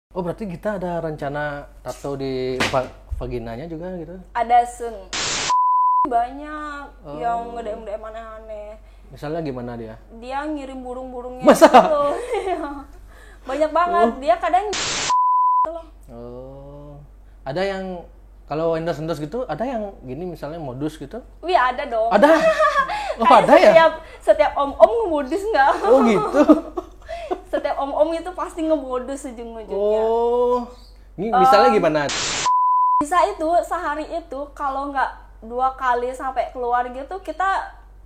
Oh berarti kita ada rencana tato di vaginanya juga gitu? Ada banyak yang nge-DM aneh-aneh. Misalnya gimana dia? Dia ngirim burung-burungnya. Masa? Gitu. Banyak banget. Dia kadang Oh, ada yang kalau endorse gitu, ada yang gini misalnya modus gitu? Wih ada dong. Ada? Oh Kayak ada ya? Setiap om-om ngemodus nggak? Oh gitu? Setiap om-om itu pasti ngemodus ujung-ujungnya. Oh, ini misalnya gimana? Bisa itu sehari itu kalau nggak 2 kali sampai keluar gitu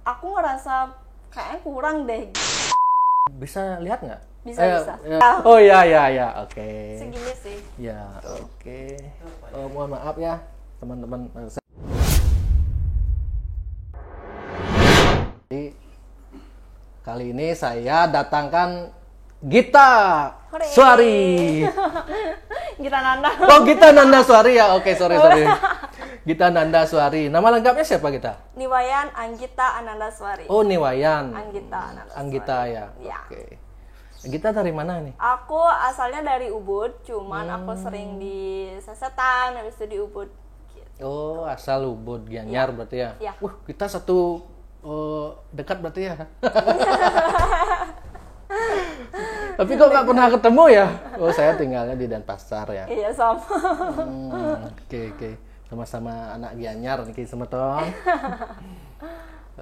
aku ngerasa kayaknya kurang deh. Bisa lihat nggak? Bisa. Oh ya, oke. Segini sih. Ya, oke. Oh, mohon maaf ya, teman-teman. Jadi, kali ini saya datangkan Gita Hore. Suari. Gita Nanda. Oh, Gita Nanda Suari ya. Oke, sorry. Gita Nanda Suari. Nama lengkapnya siapa kita? Niwayan Anggita Anandaswari. Oh, Niwayan. Anggita Anandaswari. Anggita ya. Ya. Oke. Gita dari mana nih? Aku asalnya dari Ubud, cuman aku sering di Sasetan, habis itu di Ubud. Gitu. Oh, asal Ubud, Gianyar berarti ya? Iya. Kita satu dekat berarti ya? Tapi kok nggak pernah ketemu ya? Oh, saya tinggalnya di Denpasar ya? Iya sama. Oke. Sama-sama anak Gianyar nih sama Tong.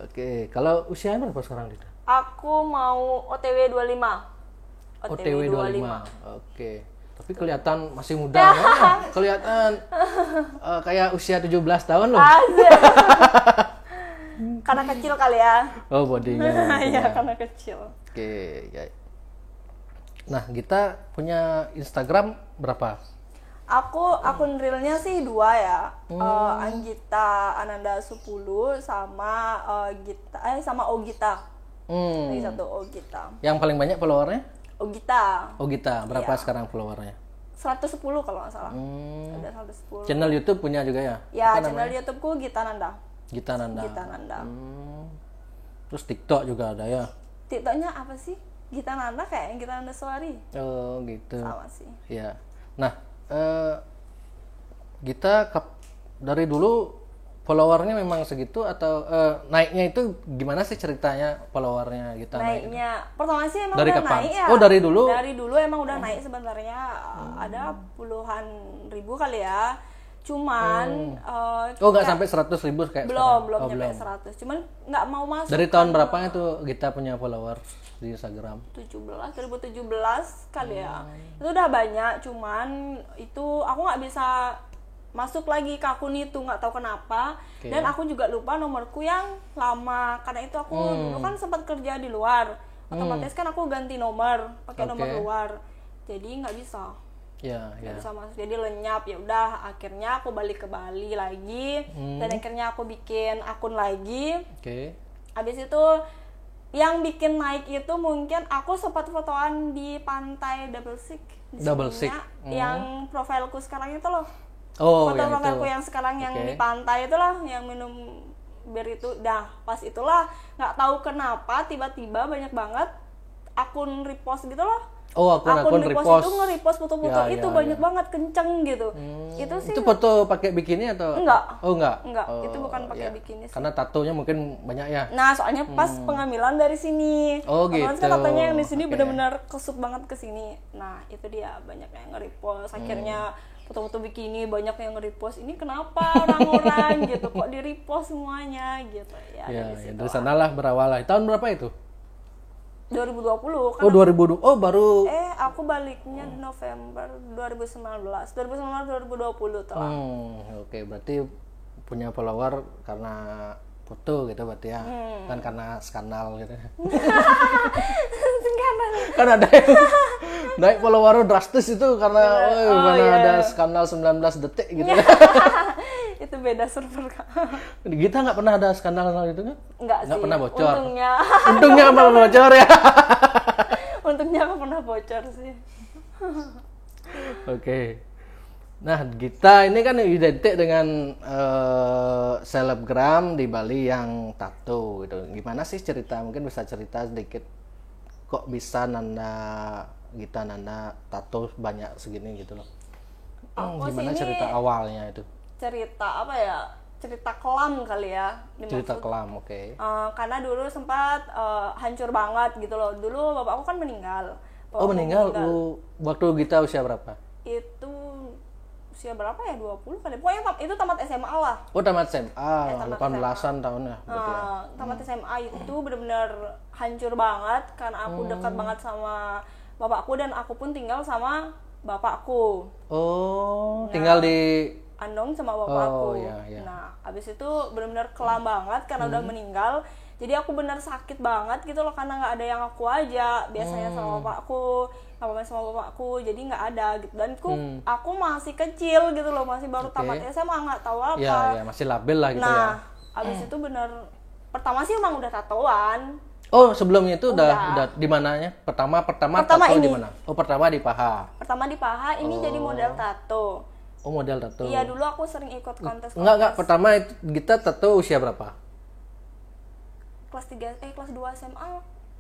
Oke, kalau usianya berapa sekarang Dita? Aku mau OTW 25. OTW 25. Oke. Tapi kelihatan masih muda ya. Kelihatan kayak usia 17 tahun loh. Asik. Karena kecil kali ya. Oh, bodinya. Iya, karena kecil. Oke, ya. Nah, kita punya Instagram berapa? Aku akun realnya sih 2 ya. Anggita Ananda 10 sama sama Ogita. Lagi satu Ogita. Yang paling banyak followernya? Ogita. Berapa Iya. sekarang followernya? 110 kalau nggak salah. Ada 110. Channel YouTube punya juga ya? Ya, Apa channel namanya? YouTubeku Gita Nanda. Gita Nanda. Terus TikTok juga ada ya? TikToknya apa sih? Gita Nanda kayak Gita Nanda Suari. Oh, gitu. Sama sih. Iya. Nah, Gita dari dulu followernya memang segitu atau naiknya itu gimana sih ceritanya followernya Gita Naiknya pertama sih emang dari udah kapan? naik ya. Oh, dari dulu? Dari dulu emang udah naik sebenarnya. Ada puluhan ribu kali ya. Cuman Oh, nggak sampai 100.000 kayak belum sekarang? nyampe 100. Cuman nggak mau masuk. Dari tahun berapa itu Gita punya follower di Instagram? 2017 kali ya. Itu udah banyak, cuman itu aku nggak bisa masuk lagi ke akun itu, nggak tahu kenapa. Dan aku juga lupa nomorku yang lama, karena itu aku dulu kan sempat kerja di luar, otomatis kan aku ganti nomor pakai nomor luar, jadi nggak bisa. Nggak bisa masuk, jadi lenyap. Ya udah, akhirnya aku balik ke Bali lagi, dan akhirnya aku bikin akun lagi. Habis itu yang bikin naik itu mungkin aku sempat fotoan di pantai Double Sik di sininya, yang profilku sekarang itu loh. Oh, foto profilku yang sekarang yang di pantai itulah, yang minum bir itu. Dah pas itulah nggak tahu kenapa tiba-tiba banyak banget akun repost gitu loh. Oh, akun repost itu nge-repost foto-foto itu banyak banget, kenceng gitu. Itu sih. Itu foto pakai bikini atau? Enggak. Oh, enggak. Oh, itu bukan pakai bikini sih. Karena tatonya mungkin banyak ya. Nah, soalnya pas pengambilan dari sini. Oh, gitu. Kan tatonya yang di sini benar-benar kesup banget ke sini. Nah, itu dia banyak yang nge-repost. Akhirnya foto-foto bikini banyak yang nge-repost. Ini kenapa orang-orang gitu kok di-repost semuanya gitu ya. Dari sanalah berawal lah. Tahun berapa itu? 2020 kan. Oh, 2020. Oh, baru. Aku baliknya di November 2019 2020 telah. Oke, berarti punya follower karena foto gitu berarti ya. Kan karena skandal gitu. Kan ada yang naik follower drastis itu karena ada skandal 19 detik gitu. Itu beda server Kak. Kita nggak pernah ada skandal gitu kan? Nggak sih. Pernah bocor. Untungnya malah bocor ya. Untungnya aku pernah bocor sih. Oke. Nah, Gita ini kan identik dengan selebgram di Bali yang tato gitu. Gimana sih cerita? Mungkin bisa cerita sedikit kok bisa Nanda Gita Nanda tato banyak segini gitu loh? Aku Gimana sini cerita awalnya itu? cerita apa ya? Cerita kelam kali ya. Cerita dimaksud. kelam, oke. Karena dulu sempat hancur banget gitu loh. Dulu bapakku kan meninggal. Oh Bapakku meninggal, waktu Gita usia berapa? Itu usia berapa ya? 20 kali. Pokoknya itu tamat SMA lah. Oh tamat SMA, tamat 18-an tahun ya berarti ya. Tamat SMA itu benar-benar hancur banget karena aku dekat banget sama bapakku dan aku pun tinggal sama bapakku. Oh, tinggal di Andong sama bapakku. Iya. Nah, abis itu benar-benar kelam banget karena udah meninggal. Jadi aku benar sakit banget gitu loh karena nggak ada yang aku aja. Biasanya sama bapakku, sama bapakku. Jadi nggak ada gitu. Dan aku masih kecil gitu loh, masih baru tamat SMA, nggak tahu apa. Iya, masih labil lah gitu ya. Nah, abis itu benar pertama sih emang udah tatoan. Oh, sebelumnya itu udah di mananya? Pertama tato di ini. mana? Oh, pertama di paha. Pertama di paha, ini jadi model tato. Oh, model tato. Iya, dulu aku sering ikut kontes. Enggak, pertama itu kita tato usia berapa? Kelas 2 SMA.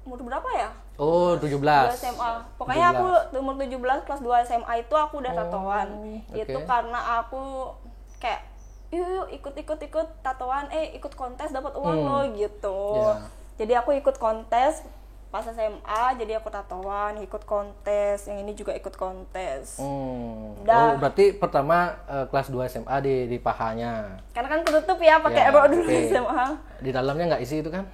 Umur berapa ya? Oh, 2 17. SMA. Pokoknya aku umur 17 kelas 2 SMA itu aku udah tatoan. Itu karena aku kayak yuk ikut tatoan, ikut kontes dapat uang loh gitu. Jadi aku ikut kontes pas SMA, jadi aku tatoan, ikut kontes, yang ini juga ikut kontes. Oh, berarti pertama kelas 2 SMA di pahanya. Karena kan ketutup ya pakai rok dulu SMA. Di dalamnya nggak isi itu kan?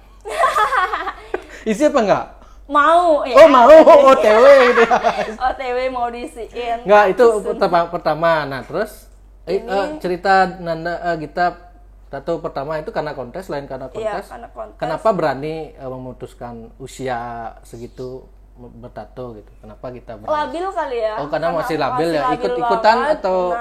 Isi apa enggak? Mau ya. Oh, mau OTW gitu ya. OTW mau diisiin. Enggak, itu pertama. Nah, terus cerita Nanda Gita tato pertama itu karena kontes, lain karena kontes. Iya, karena kontes. Kenapa berani memutuskan usia segitu bertato gitu? Kenapa kita berani? Labil kali ya. Oh, karena masih labil ya. Ikut-ikutan atau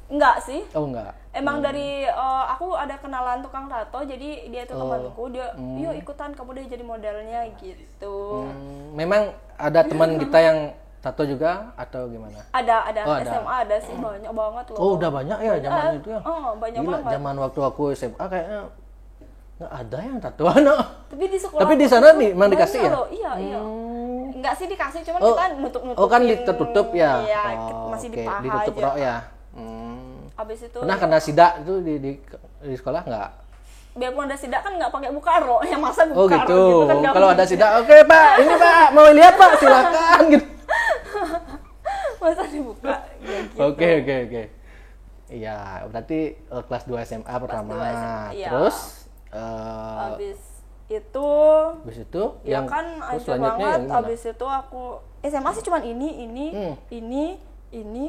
enggak sih? Oh, enggak. Emang dari aku ada kenalan tukang tato, jadi dia itu temanku, dia yuk ikutan kamu deh jadi modelnya gitu. Memang ada teman kita yang tato juga atau gimana? Ada. SMA ada sih, banyak banget loh. Oh, udah banyak ya zaman itu ya? Banyak Gila, banget. zaman waktu aku SMA kayaknya nggak ada yang tatoan. Tapi di sekolah. Tapi di sana nih memang dikasih ya? Loh. Iya. Enggak sih dikasih, cuman kita nutup-nutupin. Oh, kan ditutup ya? Iya, masih di paha ditutup aja. rok ya? Abis itu Pernah kena sidak itu di sekolah nggak? Biarpun ada sidak kan nggak pakai buka rok, yang masa buka Oh gitu. rok gitu kan. Kalau ada sidak, oke Pak, ini Pak mau lihat Pak, silakan gitu. Masa dibuka gitu. Oke. Iya, berarti kelas 2 SMA pertama. 2 SMA, iya. Terus Habis itu yang kan terus hancur selanjutnya banget. yang gimana? Habis itu aku SMA sih cuman ini,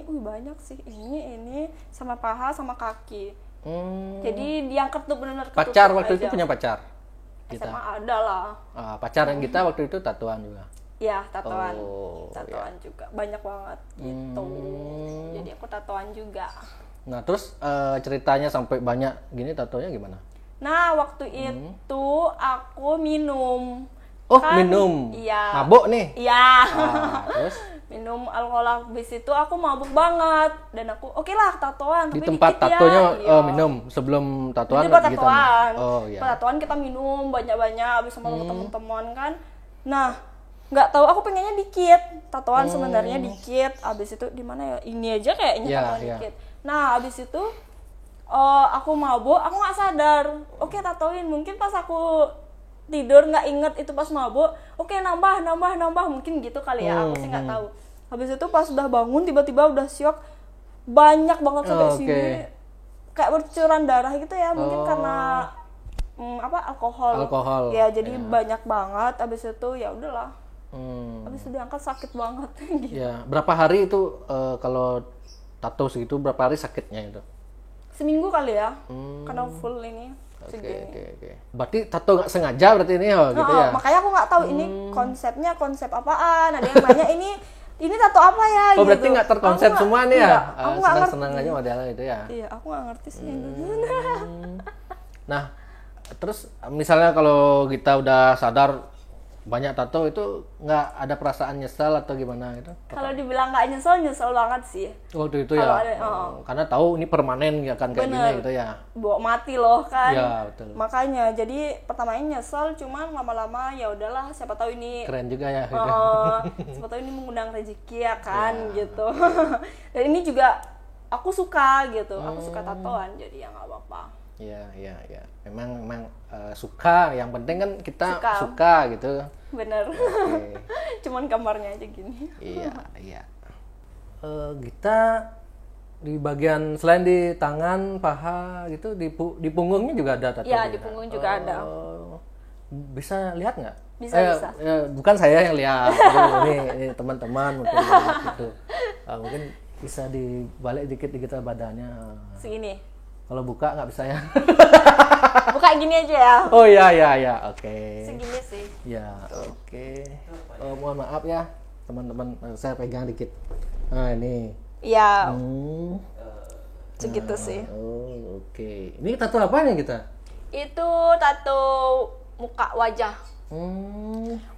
banyak sih. Ini sama paha sama kaki. Jadi diangkat tuh benar-benar ketutup Pacar waktu aja. itu punya pacar? Kita. SMA ada lah. Pacar yang kita waktu itu tatoan juga. Iya, tatoan. Oh, Tatoan juga. Banyak banget gitu. Jadi aku tatoan juga. Nah, terus ceritanya sampai banyak gini tatonya gimana? Nah, waktu itu aku minum. Oh, minum. Iya. Mabuk nih? Iya. Terus? Minum alkohol, habis itu aku mabuk banget. Dan aku, oke lah tatoan. Di tapi tempat dikit ya. tatonya Iya. minum sebelum tatoan? Di tempat gitu. tatoan. Oh, iya. Tatoan kita minum banyak-banyak, habis sama teman-teman kan. Nah, nggak tahu aku pengennya dikit. Tatoan sebenarnya dikit. Habis itu di mana ya? Ini aja kayaknya tatoan dikit. Nah, habis itu aku mabuk, aku nggak sadar. Oke, tatoin. Mungkin pas aku tidur nggak inget itu pas mabuk. Oke, nambah mungkin gitu kali ya. Aku sih nggak tahu. Habis itu pas udah bangun tiba-tiba udah syok, banyak banget sampai sini. Kayak bercucuran darah gitu ya. Mungkin karena alkohol. Ya, jadi banyak banget. Habis itu ya udahlah. Habis itu diangkat sakit banget gitu. Ya, berapa hari itu kalau tato segitu berapa hari sakitnya itu? Seminggu kali ya. Karena full ini. Oke. Berarti tato nggak sengaja berarti ini gitu ya? Makanya aku nggak tahu ini konsepnya konsep apaan. Ada yang nanya ini tato apa ya? Oh, berarti nggak terkonsep semua nih ya? Aku nggak ngerti. Senang-senang aja modelnya itu ya? Iya, aku nggak ngerti sih. Nah, terus misalnya kalau kita udah sadar banyak tato itu nggak ada perasaan nyesal atau gimana gitu? Kalau dibilang nggak nyesel banget sih. Waktu itu Kalau ya, ada, karena tahu ini permanen ya kan kayak Bener. gini gitu ya. Bawa mati loh kan. Ya betul. Makanya jadi pertamanya nyesel, cuman lama-lama ya udahlah, siapa tahu ini Keren juga ya. Gitu. siapa tahu ini mengundang rezeki ya kan gitu. Dan ini juga aku suka gitu, aku suka tatoan, jadi ya nggak apa-apa. Iya. Memang suka. Yang penting kan kita suka gitu. Bener. Oke. Cuman gambarnya aja gini. Iya. Kita di bagian selain di tangan, paha gitu, di punggungnya juga ada tato. Iya, di punggung juga ada. Bisa lihat nggak? Bisa. Bukan saya yang lihat. ini teman-teman mungkin gitu. Mungkin bisa dibalik dikit badannya. Segini. Kalau buka nggak bisa ya? Buka gini aja ya. Oh iya, oke. Segini sih. Ya, oke. Mohon maaf ya, teman-teman, saya pegang dikit. Nah, ini. Iya. Segitu sih. Oh, oke. Ini tato apa nih kita? Itu tato muka wajah.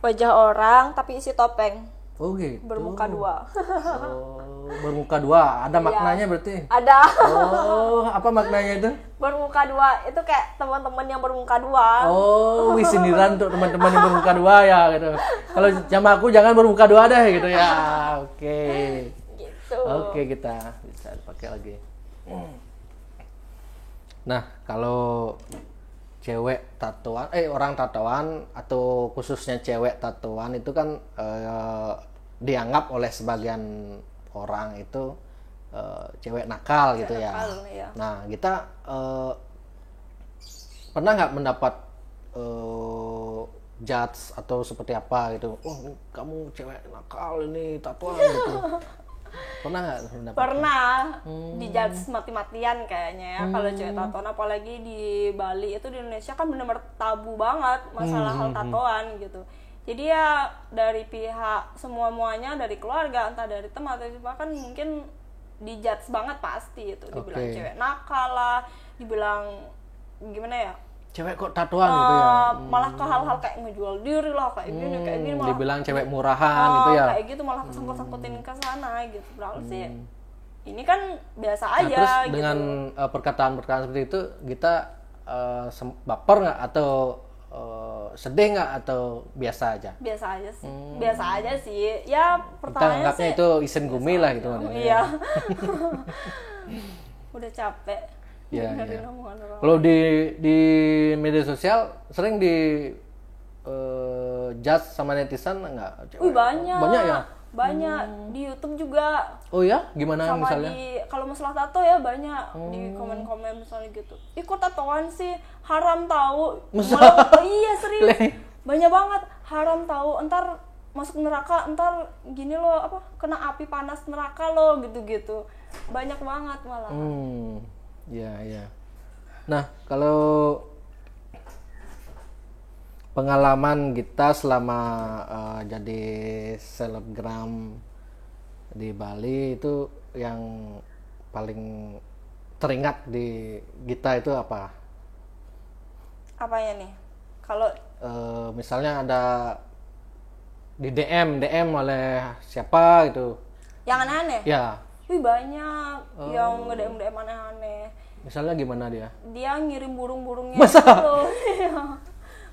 Wajah orang tapi isi topeng. Oh gitu. Bermuka dua. Bermuka dua. Ada maknanya berarti? Ada. Oh, apa maknanya itu? Bermuka dua itu kayak teman-teman yang bermuka dua. Oh, sindiran untuk teman-teman yang bermuka dua ya gitu. Kalau sama aku jangan bermuka dua deh gitu ya. Oke. Gitu. Oke, kita bisa dipakai lagi. Nah, kalau cewek tatoan, orang tatoan atau khususnya cewek tatoan itu kan dianggap oleh sebagian orang itu cewek nakal gitu ya. Nakal, ya. Nah, kita pernah nggak mendapat judge atau seperti apa gitu? Oh, kamu cewek nakal ini tatoan gitu. Pernah nggak mendapat? Pernah dijudge mati-matian kayaknya ya kalau cewek tatoan, apalagi di Bali itu, di Indonesia kan benar-benar tabu banget masalah hal tatoan gitu. Jadi ya dari pihak semuanya, dari keluarga, entah dari teman atau bahkan mungkin dijudge banget pasti itu, dibilang cewek nakal lah, dibilang gimana ya? Cewek kok tatoan gitu ya? Malah ke hal-hal kayak ngejual diri lah, kayak gini malah dibilang cewek murahan gitu ya? Kayak gitu malah kesangkut-sangkutin ke sana gitu. Berarti sih ini kan biasa aja. Terus gitu. dengan perkataan-perkataan seperti itu kita baper nggak atau sedih nggak atau biasa aja? Biasa aja sih. Biasa aja sih. Ya Kita pertamanya anggapnya sih itu isen gumi lah gitu. Iya. Udah capek. Iya. Omongan orang. Kalau di media sosial sering di judge sama netizen nggak? Banyak. Banyak ya? Banyak di YouTube juga. Oh ya? Gimana Sama misalnya? kalau masalah tato ya banyak di komen-komen misalnya gitu. Kok tatoan sih haram tahu. Iya serius. Banyak banget haram tahu. Ntar masuk neraka, ntar gini loh apa? Kena api panas neraka loh gitu-gitu. Banyak banget malah. Iya. Nah, kalau pengalaman kita selama jadi selebgram di Bali itu yang paling teringat di kita itu apa? Apanya nih? Kalau misalnya ada di DM oleh siapa gitu? Yang aneh-aneh? Ya. Banyak yang nge-DM aneh-aneh. Misalnya gimana dia? Dia ngirim burung-burungnya. Masa? Gitu.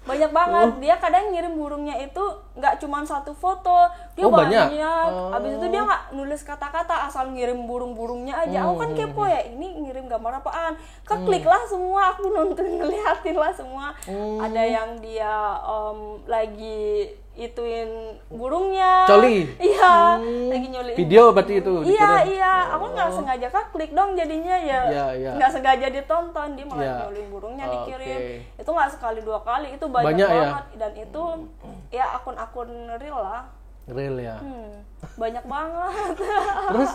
Banyak banget. Dia kadang ngirim burungnya itu nggak cuma satu foto, dia banyak. Abis itu dia nggak nulis kata-kata, asal ngirim burung-burungnya aja. Aku kan kepo ya, ini ngirim gambar apaan? Keklik lah semua, aku ngeliatin lah semua. Ada yang dia lagi ituin burungnya. Coli? Iya, lagi nyoliin. Video berarti itu? Iya. Aku nggak sengaja klik dong jadinya ya. Nggak sengaja ditonton, dia malah nyoliin burungnya dikirim. Itu nggak sekali 2 kali, itu banyak banget. Dan itu ya akun-akun real lah. Real ya? Banyak banget. Terus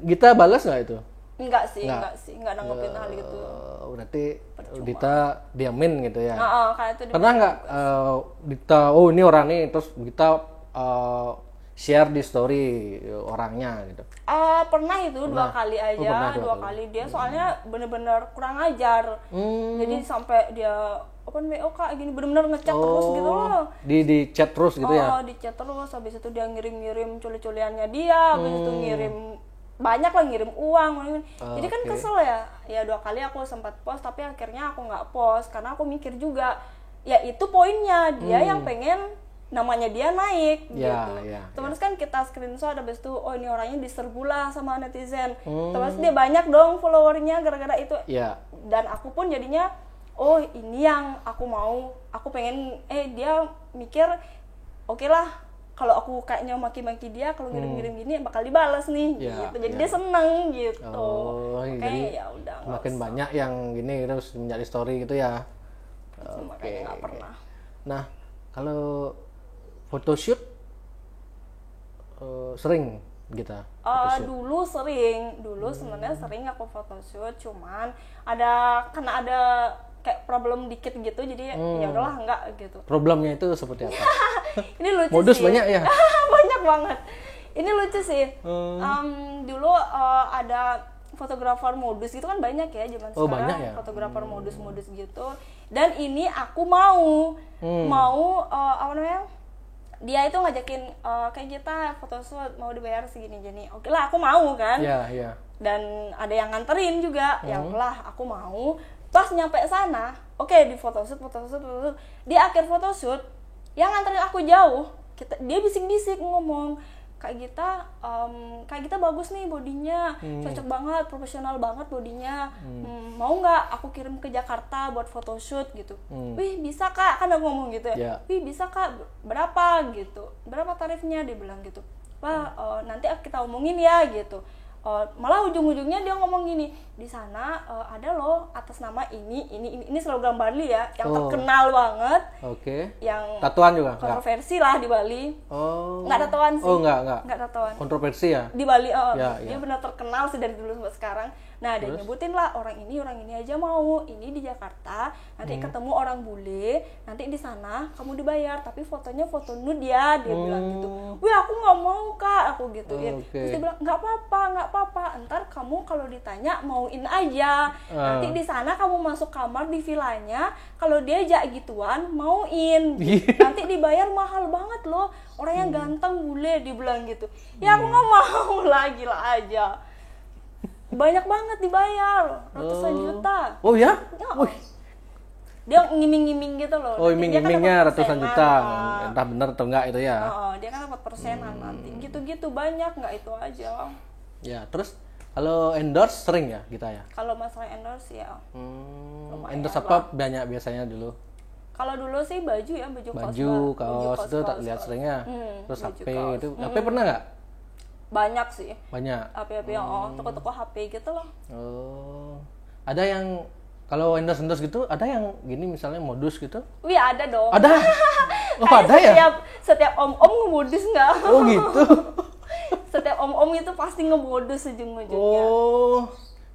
kita balas nggak itu? Enggak sih, enggak nanggepin hal itu. Berarti Dita diamin gitu ya? Karena itu pernah nggak Dita, oh ini orang nih, terus kita share di story orangnya gitu? Pernah itu 2 kali aja, 2 kali dia soalnya bener-bener kurang ajar. Jadi sampai dia open WO Kak gini, bener-bener ngechat terus gitu loh. Di chat terus gitu ya? Di chat terus, habis itu dia ngirim coli-coliannya dia, habis itu ngirim banyak lah, ngirim uang. Jadi kan kesel ya. Ya 2 kali aku sempat post, tapi akhirnya aku nggak post karena aku mikir juga, ya itu poinnya dia yang pengen namanya dia naik gitu. Terus kan kita screenshot, habis itu oh ini orangnya diserbu lah sama netizen. Terus dia banyak dong followernya gara-gara itu. Dan aku pun jadinya oh ini yang aku mau, aku pengen dia mikir oke lah kalau aku kayaknya maki-maki dia, kalau ngirim-ngirim gini bakal dibalas nih gitu. Jadi dia seneng gitu. Jadi ya udah makin banyak yang gini terus menjadi story gitu ya. Makanya nggak pernah. Nah, kalau photoshoot sering kita? Dulu sebenarnya sering aku photoshoot, cuman karena ada kayak problem dikit gitu, jadi ya udahlah enggak gitu. Problemnya itu seperti apa? Ini lucu modus sih. Banyak ya? Banyak banget. Ini lucu sih. Dulu ada fotografer modus gitu kan banyak ya zaman sekarang. Banyak ya? Fotografer modus gitu. Dan ini aku mau apa namanya? Dia itu ngajakin kayak kita photoshoot mau dibayar segini gini. Oke lah, aku mau kan. Iya. Dan ada yang nganterin juga. Ya lah, aku mau. Pas nyampe sana, oke, di photoshoot. Di akhir photoshoot, yang nganterin aku jauh, dia bisik-bisik ngomong, Kak Gita bagus nih bodinya, cocok banget, profesional banget bodinya. Mau nggak aku kirim ke Jakarta buat photoshoot gitu? Wih bisa Kak, kan aku ngomong gitu ya. Wih bisa Kak, berapa gitu? Berapa tarifnya? Dia bilang gitu. Wah nanti kita omongin ya gitu. Malah ujung-ujungnya dia ngomong gini, di sana ada loh atas nama ini selebgram Bali ya, yang terkenal banget. Yang tatoan juga kontroversi lah di Bali. Nggak tatoan sih. Nggak tatoan. Kontroversi ya di Bali. Dia benar terkenal sih dari dulu sampai sekarang. Nah, dia nyebutin lah orang ini aja mau. Ini di Jakarta, nanti ketemu orang bule, nanti di sana kamu dibayar, tapi fotonya foto nude ya, dia bilang gitu. Wih, aku nggak mau Kak, aku gituin. Terus dia bilang nggak apa-apa, ntar kamu kalau ditanya mauin aja. Nanti di sana kamu masuk kamar di villanya, kalau dia ajak gituan mauin. Nanti dibayar mahal banget loh, orang yang ganteng bule, dia bilang gitu. Ya aku nggak mau lah, gila aja. Banyak banget dibayar, ratusan juta. Oh ya? Dia ngiming-ngiming gitu loh. Iming-imingnya ratusan juta. Entah benar atau enggak itu ya. Dia kan dapat persenan nanti. Gitu-gitu banyak, nggak itu aja. Ya, terus kalau endorse sering ya kita ya? Kalau masalah endorse ya. Endorse apa banyak biasanya dulu? Kalau dulu sih baju ya, baju kaos itu tak lihat seringnya. Terus HP itu. HP pernah nggak? Banyak sih. Banyak. HP toko-toko HP gitu loh. Ada yang kalau endorse gitu, ada yang gini misalnya modus gitu? Wih, ada dong. Ada. Ada ya? Setiap om-om ngemodus nggak? Gitu. Setiap om-om itu pasti ngemodus ujung-ujungnya.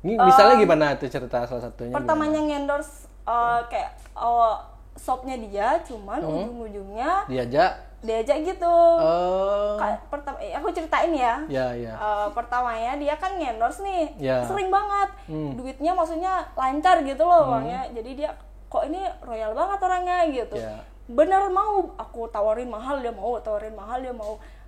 Ini misalnya gimana itu cerita salah satunya? Pertamanya ngendorse kayak shopnya dia, cuman ujung-ujungnya diajak gitu. Aku ceritain ya. Pertamanya dia kan ngendorse nih, sering banget. Duitnya maksudnya lancar gitu loh uangnya. Jadi dia kok ini royal banget orangnya gitu. Bener mau, aku tawarin mahal dia mau,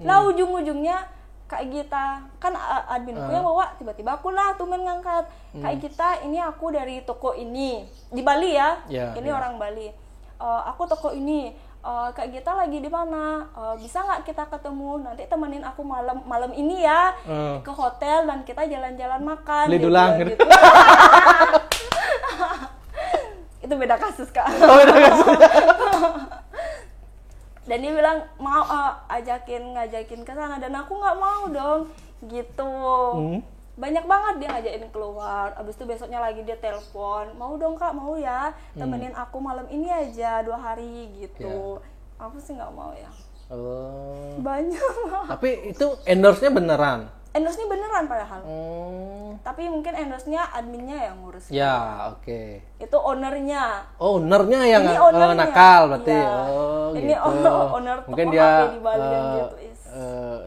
Lah ujung-ujungnya Kak Gita, kan adminku yang bawa, tiba-tiba aku lah tumen ngangkat. Kak Gita, ini aku dari toko ini di Bali ya. Ini orang Bali. Aku toko ini. Kak Gita lagi di mana? Bisa nggak kita ketemu? Nanti temenin aku malam ini ya ke hotel dan kita jalan-jalan makan. Beli dulang gitu. Itu beda kasus Kak. Beda kasus. Dan dia bilang mau ngajakin ke sana, dan aku nggak mau dong gitu. Banyak banget dia ngajakin keluar. Abis itu besoknya lagi dia telepon, mau dong Kak, mau ya temenin aku malam ini aja 2 hari gitu. Aku sih nggak mau ya. Banyak. Tapi itu endorse-nya beneran? Endorse-nya beneran padahal. Tapi mungkin endorse-nya adminnya yang ngurus. Ya, oke. Itu ownernya. Ownernya yang nakal berarti. Ini gitu. Owner mungkin toko dia HP di Bali dan gitu.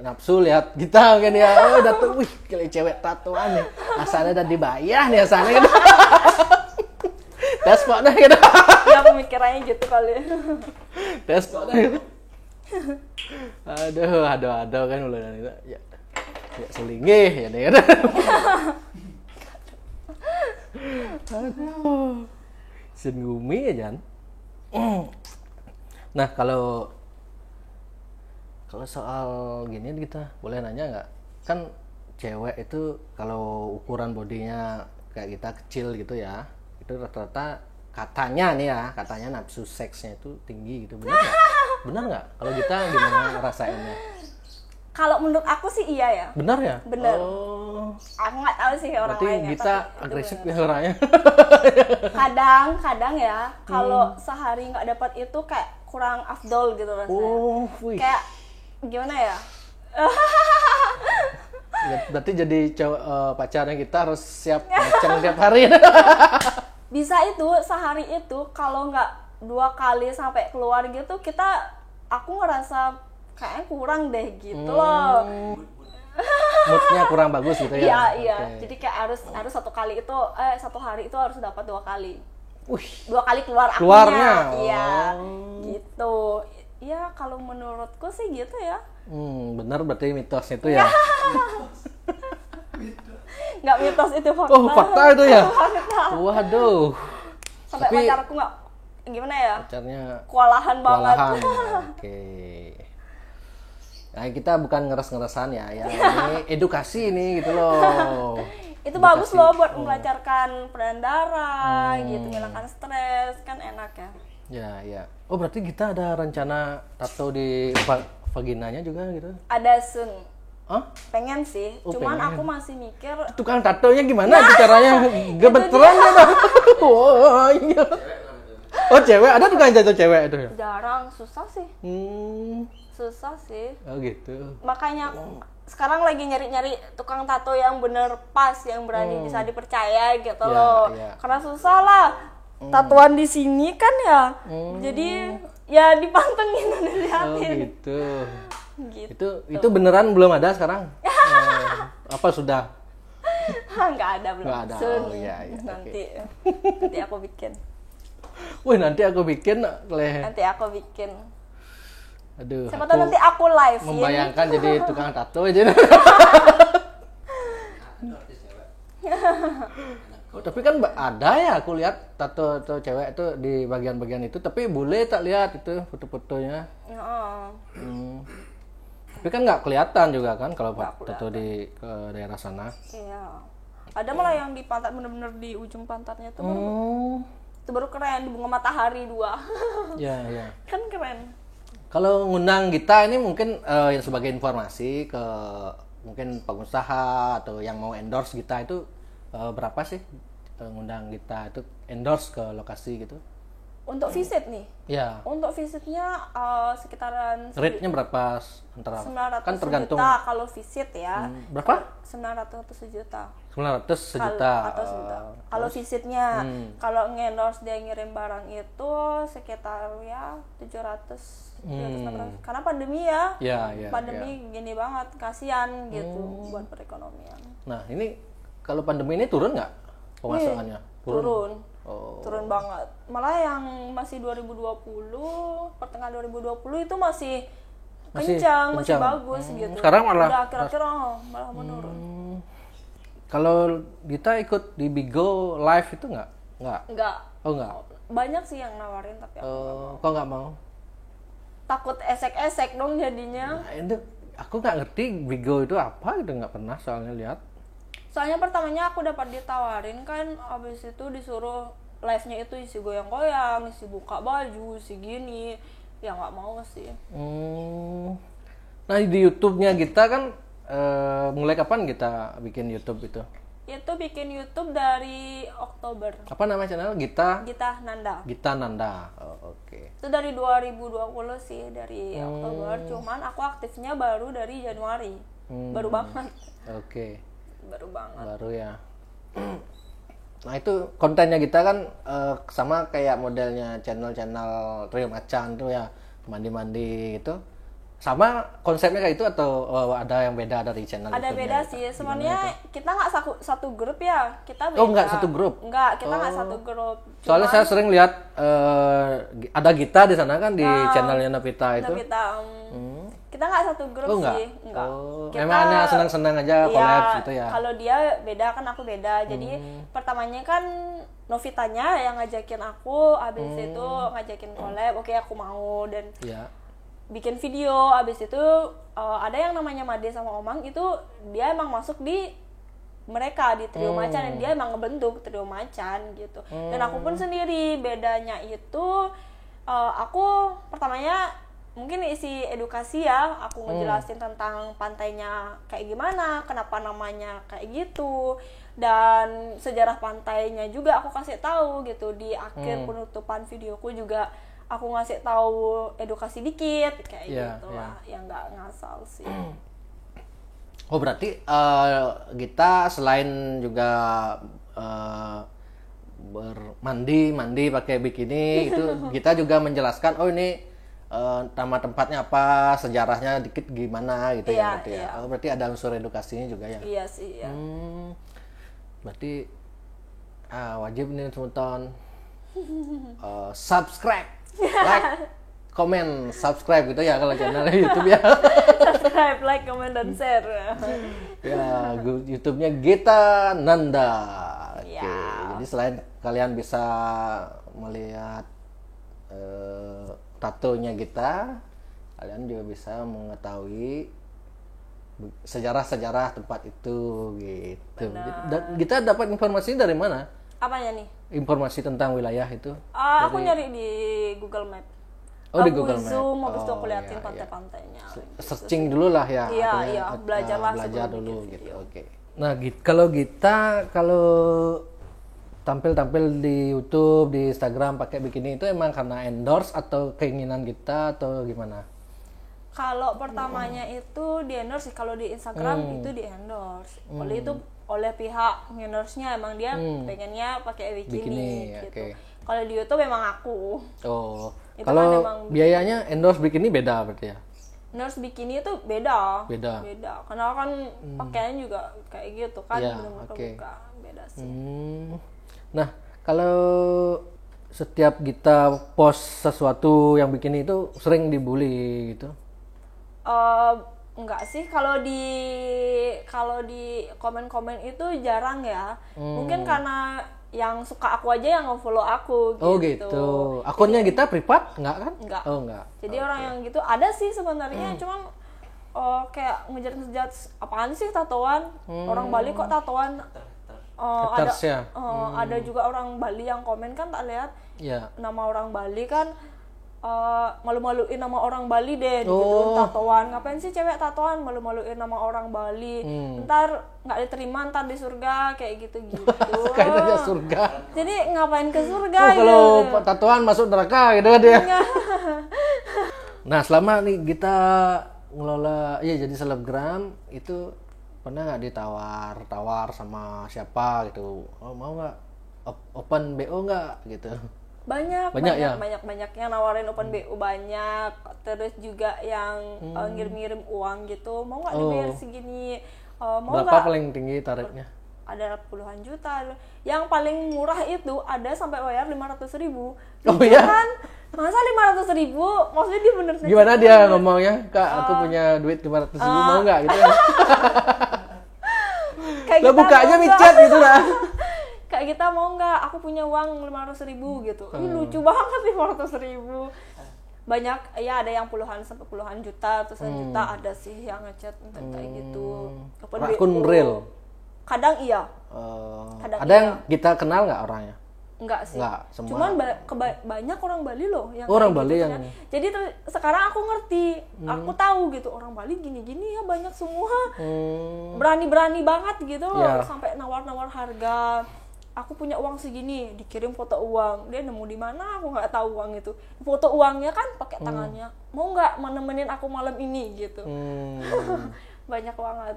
Nafsu lihat kita mungkin ya. Udah tuh, wih, kali cewek tatoan nih. Asalnya udah dibayar nih asalnya kan. Despot dah gitu. Ya pemikirannya gitu kali. Despot dah gitu. Aduh kan ulah itu. Ya selingih ya deh. Aduh. Senggumi ya Jan. Nah kalau soal gini kita boleh nanya nggak? Kan cewek itu kalau ukuran bodinya kayak kita kecil gitu ya, itu rata-rata katanya nafsu seksnya itu tinggi gitu, benar nggak? Benar nggak? Kalau kita gimana ngerasainnya? Kalau menurut aku sih iya ya. Benar ya? Benar. Oh. Aku nggak tahu sih orang Berarti lainnya. kita tapi itu agresif benar. ya orangnya. Kadang ya kalau sehari nggak dapat itu kayak kurang afdol gitu rasanya. Oh, wih. Kayak gimana ya? Ya, berarti jadi pacarnya kita harus siap ngeceng tiap hari. Bisa itu sehari itu kalau nggak 2 kali sampai keluar gitu aku ngerasa kayaknya kurang deh gitu loh. Moodnya kurang bagus gitu ya. Iya. Okay. Jadi kayak harus 1 hari itu harus dapat 2 kali. Wih, 2 kali keluarnya. keluarnya. Iya. Oh. Gitu. Ya kalau menurutku sih gitu ya. Benar berarti mitos itu ya. Nggak mitos itu fakta. Oh, fakta itu ya. Fakta. Waduh. Sampai Tapi- pacarku nggak gimana ya? Pacarnya Kewalahan banget. Oke. Nah, kita bukan ngeres-ngeresan ya. Ini edukasi ini gitu loh. Itu Edukasi. bagus loh buat melancarkan peredaran darah, gitu, menghilangkan stres, kan enak ya. Ya. Oh, berarti kita ada rencana tato di vaginanya juga gitu? Ada sun, Hah? pengen sih, Oh, cuman pengen. aku masih mikir Tukang tatonya gimana itu caranya? Gebetulan ya dong. Oh, iya. Oh, cewek ada tukang tato cewek itu ya? jarang, susah sih. Oh gitu. Makanya sekarang lagi nyari-nyari tukang tato yang bener pas, yang berani bisa dipercaya gitu Ya, loh. ya. Karena susah lah. Tatuan di sini kan ya. Jadi ya dipantengin dan Oh dilihatin. gitu. Gitu. Itu beneran belum ada sekarang? Apa sudah? Nggak ada belum. Nggak ada. Sun. Oh, iya, Nanti aku bikin. Wih, nanti aku bikin Nanti aku bikin. Aduh. Siapa tahu nanti aku live membayangkan jadi tukang tato aja. Oh, tapi kan ada ya aku lihat tato cewek itu di bagian-bagian itu, tapi boleh tak lihat itu foto-fotonya. Tapi kan nggak kelihatan juga kan kalau tato di ke daerah sana. Iya. Ada malah yang di pantat, bener-bener di ujung pantatnya tuh itu baru keren, di bunga matahari 2. Ya. Kan keren. Kalau ngundang kita ini mungkin yang sebagai informasi ke mungkin pengusaha atau yang mau endorse kita itu berapa sih ngundang kita itu endorse ke lokasi gitu? Untuk visit nih. Ya. Untuk visitnya sekitaran Rate-nya berapa antara 900 kan tergantung juta kalau visit ya. berapa? 900 juta. 900 sejuta. Atau sejuta. Kalau visitnya, kalau ngendorse dia ngirim barang itu sekitar ya 700 800. Karena pandemi ya. Ya. Pandemi gini banget, kasihan gitu buat perekonomian. Nah, ini kalau pandemi ini turun nggak pemasukannya? Turun. Oh. Turun banget. Malah yang masih 2020, pertengahan 2020 itu masih kencang, masih bagus gitu. Sekarang malah udah akhir-akhir malah menurun. Kalau kita ikut di Bigo Live itu nggak? Enggak. Oh nggak. Banyak sih yang nawarin tapi aku nggak mau. Kok nggak mau? Takut esek-esek dong jadinya. Nah, itu aku nggak ngerti Bigo itu apa gitu, nggak pernah soalnya lihat. Soalnya pertamanya aku dapat ditawarin kan, abis itu disuruh live-nya itu isi goyang-goyang, isi buka baju, isi gini. Ya nggak mau sih. Nah di YouTube-nya kita kan mulai kapan kita bikin YouTube itu? Itu bikin YouTube dari Oktober. Apa nama channel? Gita Nanda. Nanda. Oh, oke. Itu dari 2020 sih, dari Oktober. Cuman aku aktifnya baru dari Januari. Baru banget. Oke. Baru banget. Baru ya. Nah itu kontennya kita kan sama kayak modelnya channel Trio Macan tuh ya, mandi-mandi itu. sama konsepnya kayak itu atau ada yang beda dari channel Ada YouTube-nya beda gitu? sih. Sebenarnya kita nggak satu grup ya. Kita beda. Oh, nggak satu grup? Nggak, kita nggak satu grup. Soalnya saya sering lihat ada Gita di sana kan di channelnya Novita itu. Kita kita nggak satu grup Oh, nggak? sih. Nggak. Oh, Kita, emang hanya senang-senang aja collab gitu ya? Kalau dia beda kan aku beda. Jadi pertamanya kan Novitanya yang ngajakin aku, habis itu ngajakin collab. Oke, aku mau dan Iya. bikin video. Abis itu ada yang namanya Made sama Omang, itu dia emang masuk di mereka di Trio Macan dan dia emang ngebentuk Trio Macan gitu. Dan aku pun sendiri, bedanya itu aku pertamanya mungkin isi edukasi ya, aku ngejelasin tentang pantainya kayak gimana, kenapa namanya kayak gitu, dan sejarah pantainya juga aku kasih tahu gitu. Di akhir penutupan videoku juga aku ngasih tahu edukasi dikit kayak gitu lah, yang nggak ngasal sih. Oh, berarti kita selain juga mandi pakai bikini itu kita juga menjelaskan oh ini nama tempatnya apa, sejarahnya dikit gimana gitu ya berarti ya. Oh, berarti ada unsur edukasinya juga ya. Iya sih ya. Berarti wajib nih teman-teman subscribe, like, komen, subscribe gitu ya kalau channel YouTube ya. Subscribe, like, comment, dan share. Ya, YouTube-nya Gita Nanda. Ya. Oke. Jadi selain kalian bisa melihat tatonya Gita, kalian juga bisa mengetahui sejarah-sejarah tempat itu gitu. Dan kita dapat informasi dari mana? Apanya nih? Informasi tentang wilayah itu? Aku nyari di Google Map. Oh, di Google Map. Zoom, habis itu aku Oh, liatin iya, pantai-pantainya. Searching dulu lah ya. Iya, artinya, iya, belajarlah belajar sebelum dulu bikin gitu. video. Oke. Nah, kalau tampil di YouTube, di Instagram pakai bikini itu emang karena endorse atau keinginan kita atau gimana? Kalau pertamanya itu di endorse, kalau di Instagram itu di endorse. Oleh itu oleh pihak endorse-nya emang dia pengennya pakai bikini gitu. Okay. Kalau di YouTube emang aku. Oh. Itu Kalau kan emang biayanya endorse bikini beda berarti ya? endorse bikini itu beda. Beda. Karena kan pakaiannya juga kayak gitu kan, Ya, benar-benar kebuka. Beda sih. Nah, kalau setiap kita post sesuatu yang bikini itu sering dibully gitu? Enggak sih, kalau di komen-komen itu jarang ya. Mungkin karena yang suka aku aja yang nge-follow aku gitu. Oh gitu. Akunnya kita privat enggak kan? Enggak. Oh enggak. Jadi orang yang gitu ada sih sebenarnya, cuman kayak ngejar-ngejar apaan sih tatoan? Orang Bali kok tatoan? Haters ya? Ada juga orang Bali yang komen kan, tak lihat Ya. nama orang Bali kan malu-maluin nama orang Bali deh gitu, tatoan. Ngapain sih cewek tatoan, malu-maluin nama orang Bali, ntar nggak diterima ntar di surga kayak gitu-gitu. Kayaknya surga. Jadi ngapain ke surga Kalau gitu. tatoan masuk neraka gitu kan dia. Nah, selama nih kita ngelola jadi selebgram itu pernah nggak ditawar sama siapa gitu? Oh, mau nggak open BO nggak gitu? banyak ya? yang nawarin open BO banyak, terus juga yang ngirim-ngirim uang gitu, mau nggak dibayar segini, mau Berapa nggak, paling tinggi tarifnya? ada puluhan juta. Yang paling murah itu ada sampai bayar 500.000. Oh iya? Kan masa 500.000, maksudnya dia bener Gimana dia ngomongnya? Kak, aku punya duit 500.000, mau nggak gitu? kayak Lo buka aja mau micet gitu lah. kayak kita mau nggak, aku punya uang 500.000 gitu. Lucu banget 500.000. Banyak ya, ada yang puluhan sampai puluhan juta, ratusan juta ada sih yang ngechat kayak gitu. Akun real. Kadang iya. Kadang Ada yang kita kenal nggak orangnya? Enggak sih. Nggak, semua. Cuman banyak orang Bali loh yang Orang kayak Bali gitu yang kan. Jadi sekarang aku ngerti, aku tahu gitu orang Bali gini-gini ya, banyak semua. Berani-berani banget gitu loh, Ya. sampai nawar-nawar harga. Aku punya uang segini, dikirim foto uang. Dia nemu di mana aku nggak tahu uang itu. Foto uangnya kan pakai tangannya. Mau nggak menemenin aku malam ini gitu. Banyak banget.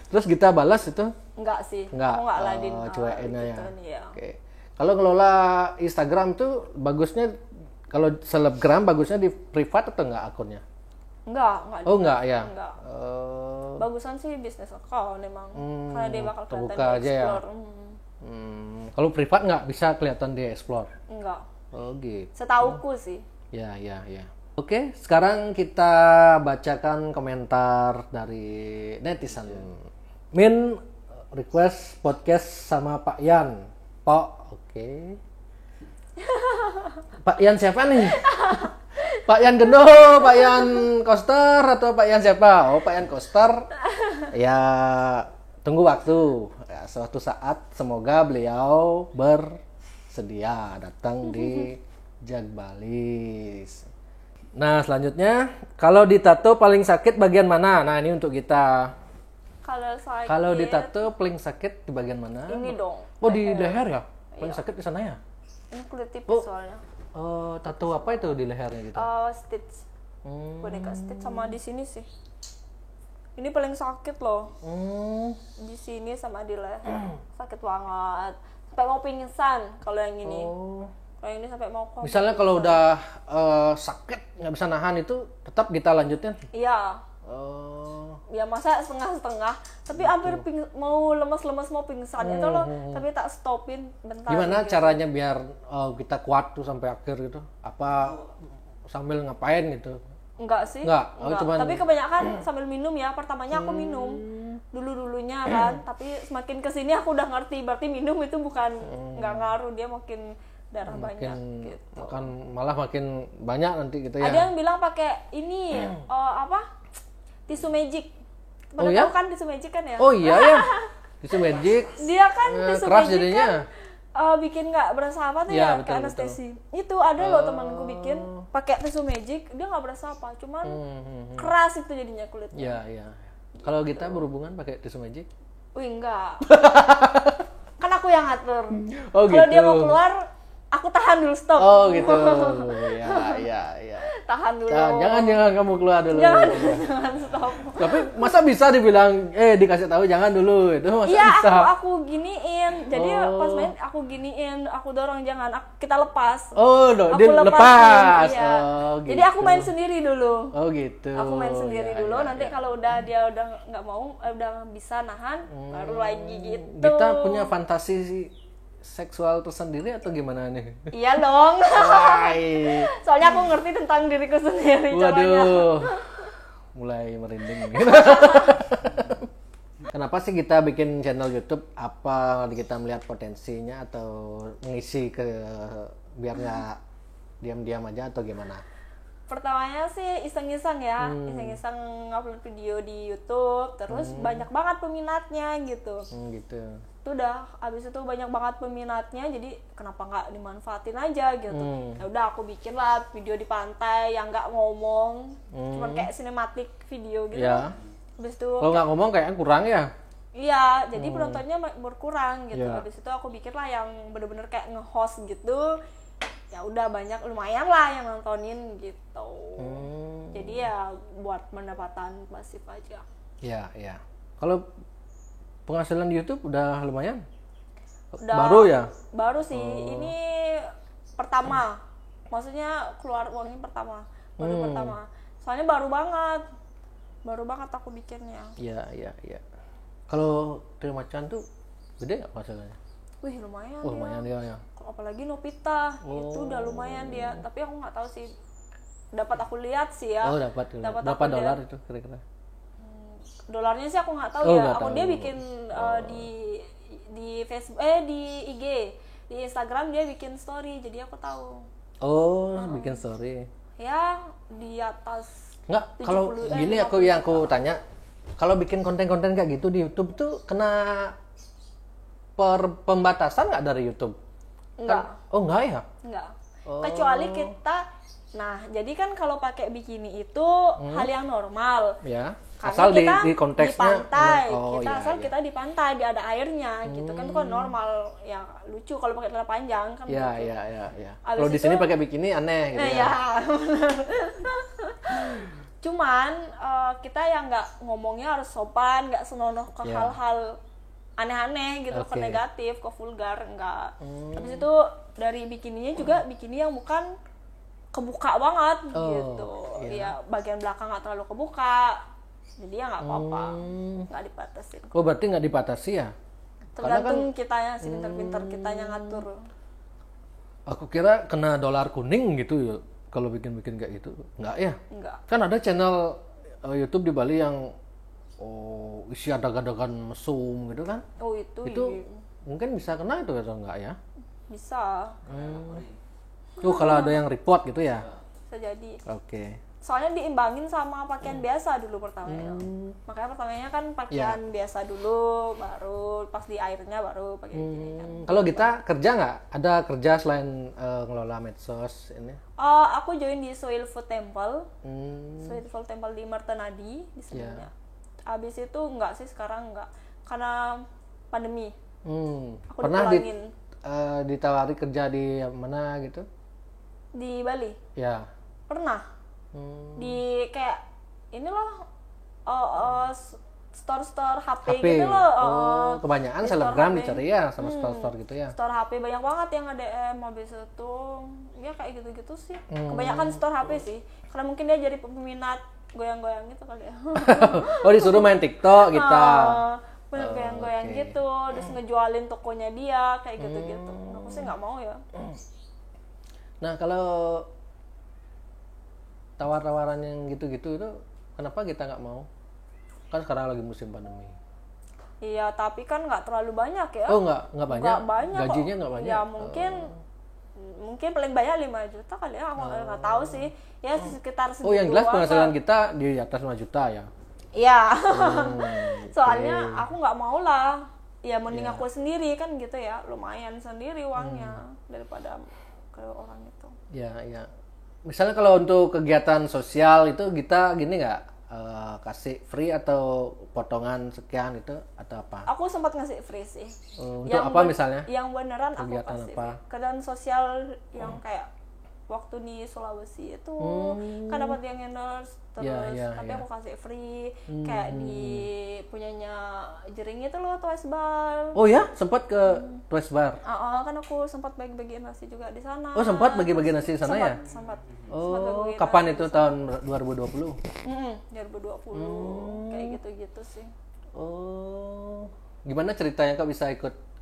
Terus kita balas itu? Enggak sih. Enggak. Aku nggak ladin. Cuekin aja. Gitu nih, ya. Oke. Kalau ngelola Instagram tuh bagusnya, kalau selebgram bagusnya di privat atau enggak akunnya? Enggak Oh enggak ya. enggak. Bagusan sih bisnis account emang, karena dia bakal kelihatan terbuka di aja ya. explore. Kalau privat nggak bisa kelihatan di explore. Enggak. Oh gitu. Setauku sih. Ya. Oke, sekarang kita bacakan komentar dari netizen. Min request podcast sama Pak Yan. Oke. Pak Yan siapa nih? Pak Yan Gendo, Pak Yan Koster atau Pak Yan siapa? Oh, Pak Yan Koster. Ya, tunggu waktu. Ya, suatu saat semoga beliau bersedia datang di Jagbalis. Nah, selanjutnya, kalau ditato paling sakit bagian mana? Nah, ini untuk kita. Kalau ditato paling sakit di bagian mana? Ini dong. Oh, di leher ya? Paling sakit di sana ya? Ini kulit tipis soalnya. Tato apa itu di lehernya gitu? Stitch. Boneka Stitch sama di sini sih. Ini paling sakit loh. Di sini sama di leher. Sakit banget. Sampai mau pingsan kalau yang ini. Kalau yang ini sampai mau misalnya kalau udah sakit nggak bisa nahan itu tetap kita lanjutin? Iya. Ya masa setengah-setengah, tapi hampir mau lemas-lemas mau pingsan itu loh, tapi tak stopin bentar. Gimana gitu. caranya biar kita kuat tuh sampai akhir gitu? Apa sambil ngapain gitu? Enggak sih. Enggak. Cuman... Tapi kebanyakan sambil minum ya. Pertamanya aku minum dulunya kan, tapi semakin kesini aku udah ngerti berarti minum itu bukan nggak ngaruh, dia makin darah banyak gitu. Malah makin banyak nanti gitu ya. Ada yang bilang pakai ini tisu magic. Pada tahu kan tisu magic kan ya? Oh iya ya. Tisu magic. Dia kan tisu keras magic jadinya. Kan bikin nggak berasa apa tuh ya, kayak anestesi. Itu ada loh temanku bikin pakai tisu magic, dia nggak berasa apa, cuman keras itu jadinya kulitnya. Iya. Kalau kita berhubungan pakai tisu magic? Wih enggak. Kan aku yang ngatur. Oh Kalau gitu. dia mau keluar, aku tahan dulu, stop. Oh gitu. Ya. Tahan dulu. Jangan kamu keluar dulu. Jangan stop. Tapi masa bisa dibilang dikasih tahu jangan dulu itu masa iya, bisa? aku giniin. Jadi pas main aku giniin, aku dorong jangan kita lepas. Oh, dia lepas. Iya. Oh, gitu. Jadi aku main sendiri dulu. Oh gitu. Aku main sendiri dulu. Nanti kalau dia udah nggak mau, udah bisa nahan, baru lagi gitu. Kita punya fantasi seksual tersendiri atau gimana nih? Iya dong. Soalnya aku ngerti tentang diriku sendiri. Waduh, mulai merinding. Kenapa sih kita bikin channel YouTube? Apa kita melihat potensinya atau mengisi biar nggak diam-diam aja atau gimana? Pertamanya sih iseng-iseng ya, iseng-iseng ngupload video di YouTube, terus banyak banget peminatnya gitu. Gitu. Itu udah, abis itu banyak banget peminatnya, jadi kenapa nggak dimanfaatin aja gitu. Ya udah aku bikin lah video di pantai yang nggak ngomong, cuman kayak sinematik video gitu. Ya. Abis itu kalau nggak ngomong kayaknya kurang ya. Iya, jadi penontonnya berkurang gitu. Ya. Abis itu aku bikin lah yang bener-bener kayak nge-host gitu. Ya udah banyak, lumayan lah yang nontonin gitu. Jadi ya buat pendapatan pasif aja. Iya. Kalau penghasilan di YouTube udah lumayan? Baru ya? Baru sih. Ini pertama. Maksudnya keluar uangnya pertama. Pertama. Soalnya baru banget aku bikinnya. Iya. Kalau Trio Macan tuh gede nggak penghasilannya? Wih lumayan. Lumayan dia ya. Apalagi Novita itu udah lumayan dia. Tapi aku nggak tahu sih. Dapat aku lihat sih ya. Oh dapat. Berapa dolar itu kira-kira? Dolarnya sih aku nggak tahu ya. Aku dia bikin di Facebook, di IG, di Instagram dia bikin story, jadi aku tahu. Oh, bikin story. Ya di atas. Nggak, kalau gini aku tanya, kalau bikin konten-konten kayak gitu di YouTube tuh kena pembatasan nggak dari YouTube? Enggak. Oh enggak ya? Enggak. Kecuali kita, nah jadi kan kalau pakai bikini itu hal yang normal. Ya. Karena asal kita di konteksnya. Di pantai, Iya. kita di pantai, ada airnya, gitu kan itu kan normal. Ya lucu kalau pakai celana panjang kan. Iya. Gitu. Kalau di sini pakai bikini aneh gitu ya. Iya. Cuman kita yang nggak ngomongnya harus sopan, nggak senonoh ke hal-hal aneh-aneh gitu, ke negatif, ke vulgar, enggak. Habis itu dari bikininya juga bikini yang bukan kebuka banget Oh, gitu. iya. Ya bagian belakang nggak terlalu kebuka. Jadi ya nggak apa-apa. Nggak dibatasin. Oh berarti nggak dibatasi ya? Tergantung kitanya sih, pintar-pintar kitanya ngatur. Aku kira kena dolar kuning gitu ya kalau bikin-bikin kayak gitu. Nggak ya? Enggak. Kan ada channel YouTube di Bali yang isi adegan-adegan mesum gitu kan? Oh itu Mungkin bisa kena itu atau enggak ya? bisa Kalau ada yang report gitu ya? jadi. Oke. Soalnya diimbangin sama pakaian biasa dulu pertamanya. Makanya pertamanya kan pakaian biasa dulu, baru pas di airnya baru pakai gini kan. Kalau kita kerja nggak? Ada kerja selain ngelola medsos ini? Aku join di Soil Food Temple. Soil Food Temple di Martenadi di sebelumnya. Abis itu enggak sih, sekarang enggak. Karena pandemi. Aku Pernah dipulangin. ditawari kerja di mana gitu? Di Bali. Ya. Pernah. Di kayak ini loh store-store HP gitu loh. Kebanyakan di selebgram store HP. dicari ya sama store-store gitu ya. Store HP banyak banget yang nge-DM habis itu. Ya kayak gitu-gitu sih. Kebanyakan store HP sih. Karena mungkin dia jadi peminat goyang-goyang gitu kali ya. Oh disuruh main TikTok kita. Bener goyang-goyang gitu, terus ngejualin tokonya dia kayak gitu-gitu. Aku sih nggak mau ya. Nah kalau tawar-tawaran yang gitu-gitu itu kenapa kita nggak mau? Kan sekarang lagi musim pandemi. Iya, tapi kan nggak terlalu banyak ya. Oh nggak banyak? Nggak banyak. Gajinya nggak banyak? Ya mungkin paling banyak 5 juta kali ya. Aku nggak tahu sih. Ya sekitar segitu. Oh yang jelas penghasilan kita di atas 5 juta ya? Iya. Soalnya aku nggak mau lah. Ya mending aku sendiri kan gitu ya. Lumayan sendiri uangnya daripada ke orang itu. Ya. Misalnya kalau untuk kegiatan sosial itu kita gini nggak kasih free atau potongan sekian itu atau apa? Aku sempat ngasih free sih. Untuk apa misalnya? Yang beneran aku Kegiatan kasih. apa? Kegiatan sosial yang kayak waktu di Sulawesi itu kan dapat yang endorse terus, tapi aku kasih free kayak di punyanya Jering itu loh, Twice Bar. Oh ya, sempat ke Twice Bar. Kan aku sempat bagi-bagi nasi juga di sana. Oh sempat bagi-bagi nasi di sana ya? Sempat. Oh kapan itu tahun 2020? 2020 kayak gitu-gitu sih. Oh gimana ceritanya kok bisa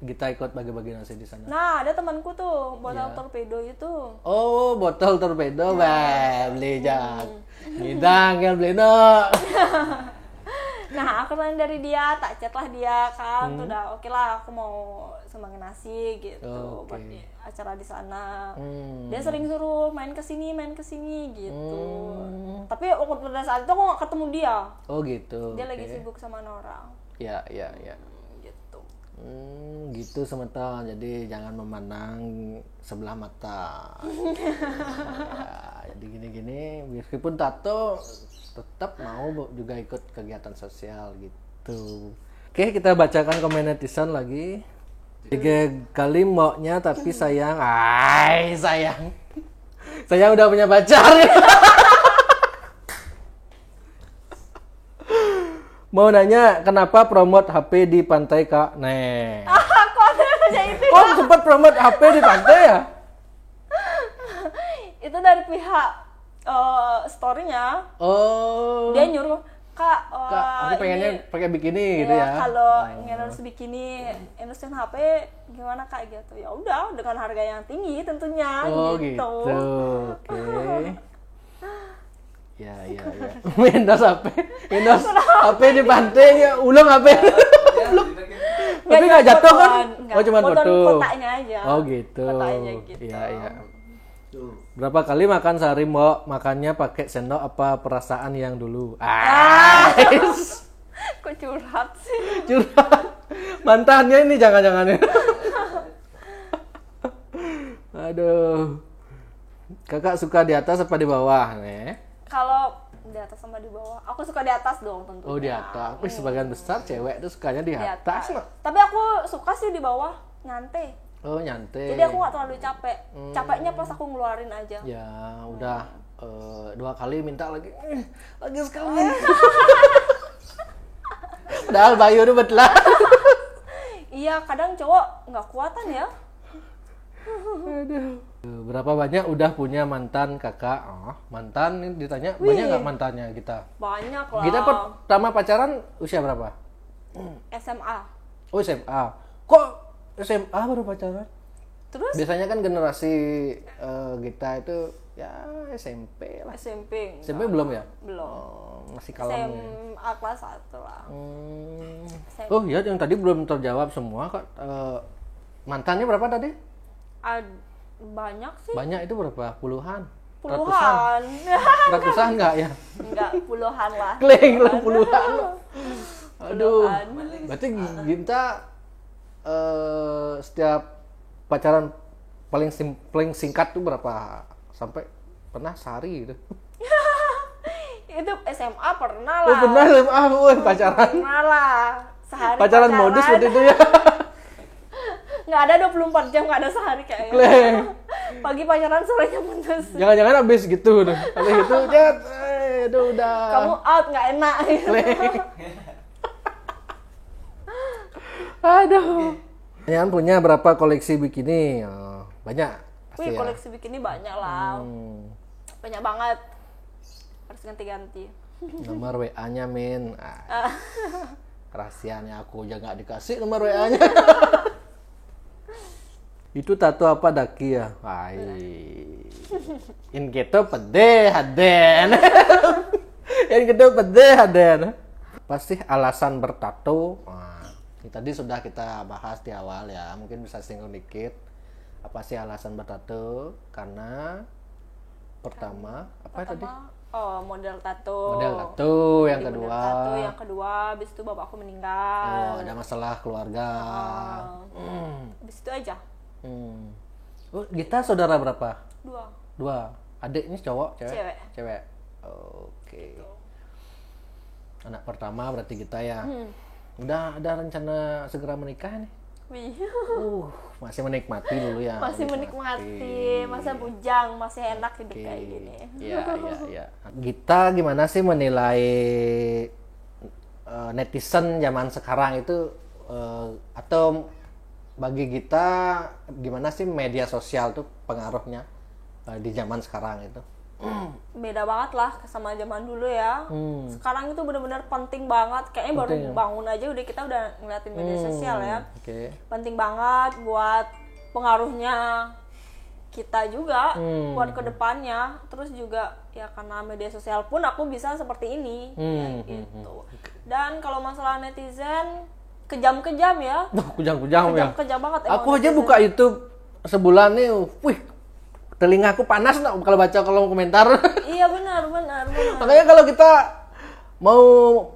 kita ikut bagi-bagi nasi di sana? Nah ada temanku tuh botol torpedo itu. Oh botol torpedo, beli jak. Ngidang kan beli no. Nah aku tanya dari dia, tak chat lah dia kan, tuh udah oke lah aku mau sumbangin nasi gitu buat acara di sana. Dia sering suruh main kesini gitu. Tapi pada saat itu aku nggak ketemu dia. Oh gitu. Dia lagi sibuk sama orang. Ya. Gitu. Gitu sementara. Jadi jangan memandang sebelah mata. Jadi gini-gini, meskipun tato tetap mau juga ikut kegiatan sosial gitu. Oke, kita bacakan komen netizen lagi. 3 kali maunya tapi sayang. Sayang. Saya udah punya pacar. Mau nanya kenapa promote HP di pantai Kak? Kok ada aja itu? Kok sempat promote HP di pantai ya? Itu dari pihak story-nya. Oh. Dia nyuruh Kak, aku pengennya pakai bikini gitu ya. Kalau nge-endorse bikini, endorse HP gimana Kak gitu. Ya udah dengan harga yang tinggi tentunya gitu. Oke. Ya. Endorse HP di pantai ya, ulang HP. Tapi nggak jatuh kan? Oh cuma foto. Kotaknya aja. Oh gitu. Kotaknya gitu. Iya. Berapa kali makan sehari Mbok? Makannya pakai sendok apa perasaan yang dulu? Kok curhat sih? Curhat. Mantannya ini jangan-jangan. Aduh. Kakak suka di atas apa di bawah nih? Kalau di atas sama di bawah, aku suka di atas dong tentunya. Oh di atas. Sebagian besar cewek tuh sukanya di atas. Tapi aku suka sih di bawah, nyantai. Oh nyantai. Jadi aku nggak terlalu capek. Capeknya pas aku ngeluarin aja. Ya udah 2 kali minta lagi sekali. Padahal Bayu udah betlah. Iya kadang cowok nggak kuatan ya. Aduh. Berapa banyak udah punya mantan kakak? Oh, mantan ini ditanya banyak nggak mantannya kita? Banyak lah. Kita pertama pacaran usia berapa? SMA. Oh SMA. Kok SMA baru pacaran? Terus Biasanya kan generasi kita itu ya SMP lah. SMP. SMP belum ya? Belum. Oh, masih kalam ya. SMA kelas 1 lah. SMP. Oh iya, yang tadi belum terjawab semua kok. Mantannya berapa tadi? Banyak sih. Banyak itu berapa? Puluhan? Puluhan. Ratusan nggak ya? Enggak, puluhan lah. Kleng lah puluhan. Aduh. Puluhan. Berarti Ginta setiap pacaran paling singkat tuh berapa? Sampai pernah sehari gitu. Itu SMA pernah Oh lah. pernah SMA, woi pacaran. Pernah lah. Sehari Pacaran modus seperti itu ya. Nggak ada 24 jam, nggak ada sehari kayaknya. Kleng. Pagi pacaran, sorenya putus. Jangan-jangan habis gitu tuh. Habis itu jet, itu udah. Kamu out, nggak enak. Kleng. Aduh. Kalian punya berapa koleksi bikini? Oh, banyak. Pasti Wih, ya. koleksi bikini banyak lah. Banyak banget. Harus ganti-ganti. Nomor WA-nya Min. Rahasianya aku aja nggak dikasih nomor WA-nya. Itu tato apa daki ya? Hai. In gitu pede haden. Yang gitu pede haden. Pasti alasan bertato. Nah, ini tadi sudah kita bahas di awal ya. Mungkin bisa singgung dikit. Apa sih alasan bertato? Karena pertama apa tadi? Model tato. Model tato, yang Jadi kedua. model tato, yang kedua, habis itu bapakku meninggal. Oh, ada masalah keluarga. Habis itu aja. Oh, kita saudara berapa? 2. Dua. Adik ini cowok, cewek? Cewek. Cewek. Oke. Anak pertama berarti kita ya. Udah ada rencana segera menikah nih? Wih. Masih menikmati dulu ya. Masih menikmati, masa bujang, masih enak hidup kayak gini. Iya. Kita gimana sih menilai netizen zaman sekarang itu atau bagi kita gimana sih media sosial tuh pengaruhnya di zaman sekarang itu? Beda banget lah sama zaman dulu ya. Sekarang itu benar-benar penting banget. Kayaknya baru bangun aja kita udah ngeliatin media sosial ya. Penting banget buat pengaruhnya kita juga buat kedepannya. Terus juga ya karena media sosial pun aku bisa seperti ini ya gitu. Dan kalau masalah netizen kejam-kejam ya. Kejam-kejam ya. Kejam banget. Aku aja buka YouTube sebulan nih, wih, telingaku panas nak kalau baca kolom komentar. Iya benar. Makanya kalau kita mau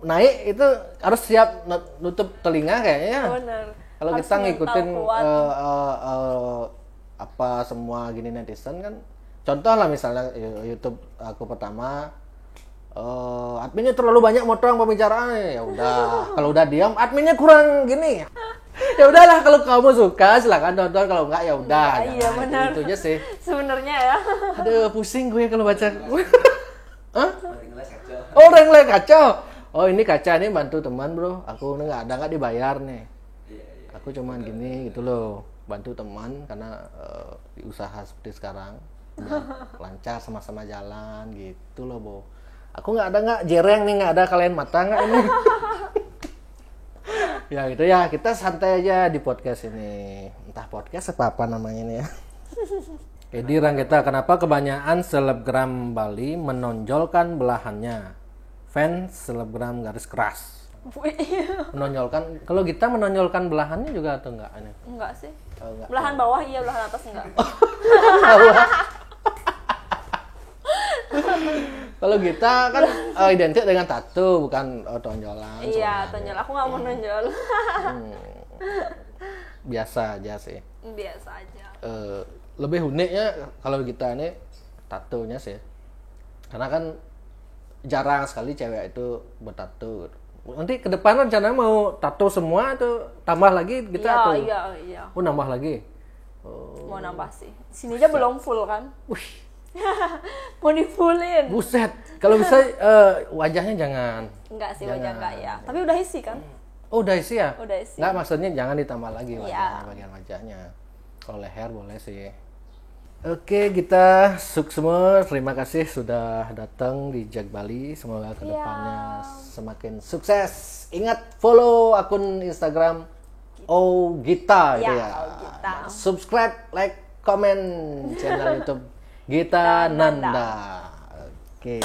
naik itu harus siap nutup telinga kayaknya. Benar. Kalau Harus kita ngikutin mental kuat. apa semua gini netizen kan. Contoh lah misalnya YouTube aku pertama. Adminnya terlalu banyak motong pembicaraan, ya udah. Kalau udah diam, adminnya kurang gini. Ya udahlah, kalau kamu suka silakan tonton, kalau enggak ya udah. Iya benar. Itu aja sih. Sebenarnya ya. Aduh, pusing gue kalau baca. Hah? Oh, rengleng kacau. Oh, ini kaca ini bantu teman, Bro. Aku nggak dibayar nih. Aku cuman gini gitu loh, bantu teman karena di usaha seperti sekarang udah lancar sama-sama jalan gitu loh, Bo. Aku nggak jereng nih, nggak ada kalian mata nggak ini. Ya gitu ya, kita santai aja di podcast ini. Entah podcast apa namanya ini ya. Jadi kita kenapa kebanyakan selebgram Bali menonjolkan belahannya? Fans selebgram garis keras. Menonjolkan, kalau kita menonjolkan belahannya juga atau enggak? Enggak sih. Enggak. Belahan bawah iya, belahan atas enggak. Kalau kita kan identik dengan tato, bukan tonjolan. Iya, tonjol. Aku nggak mau nonjol. Biasa aja sih. Biasa aja. Lebih uniknya kalau kita ini tatonya sih. Karena kan jarang sekali cewek itu bertato. Nanti ke depan rencananya mau tato semua atau tambah lagi kita atau? Iya. Oh, nambah lagi. Mau nambah sih. Sini aja belum full kan. Wih. Mau di fullin. Buset, kalau bisa wajahnya jangan. Enggak sih, wajah enggak ya. Tapi udah isi kan? Oh, udah isi ya? Udah isi. Enggak, maksudnya jangan ditambah lagi wajahnya, Iya. bagian wajahnya. Kalau leher boleh sih. Oke, kita semua terima kasih sudah datang di Jag Bali. Semoga kedepannya semakin sukses. Ingat follow akun Instagram Gita Ya, Gita. Subscribe, like, comment channel YouTube Gita Nanda. Oke.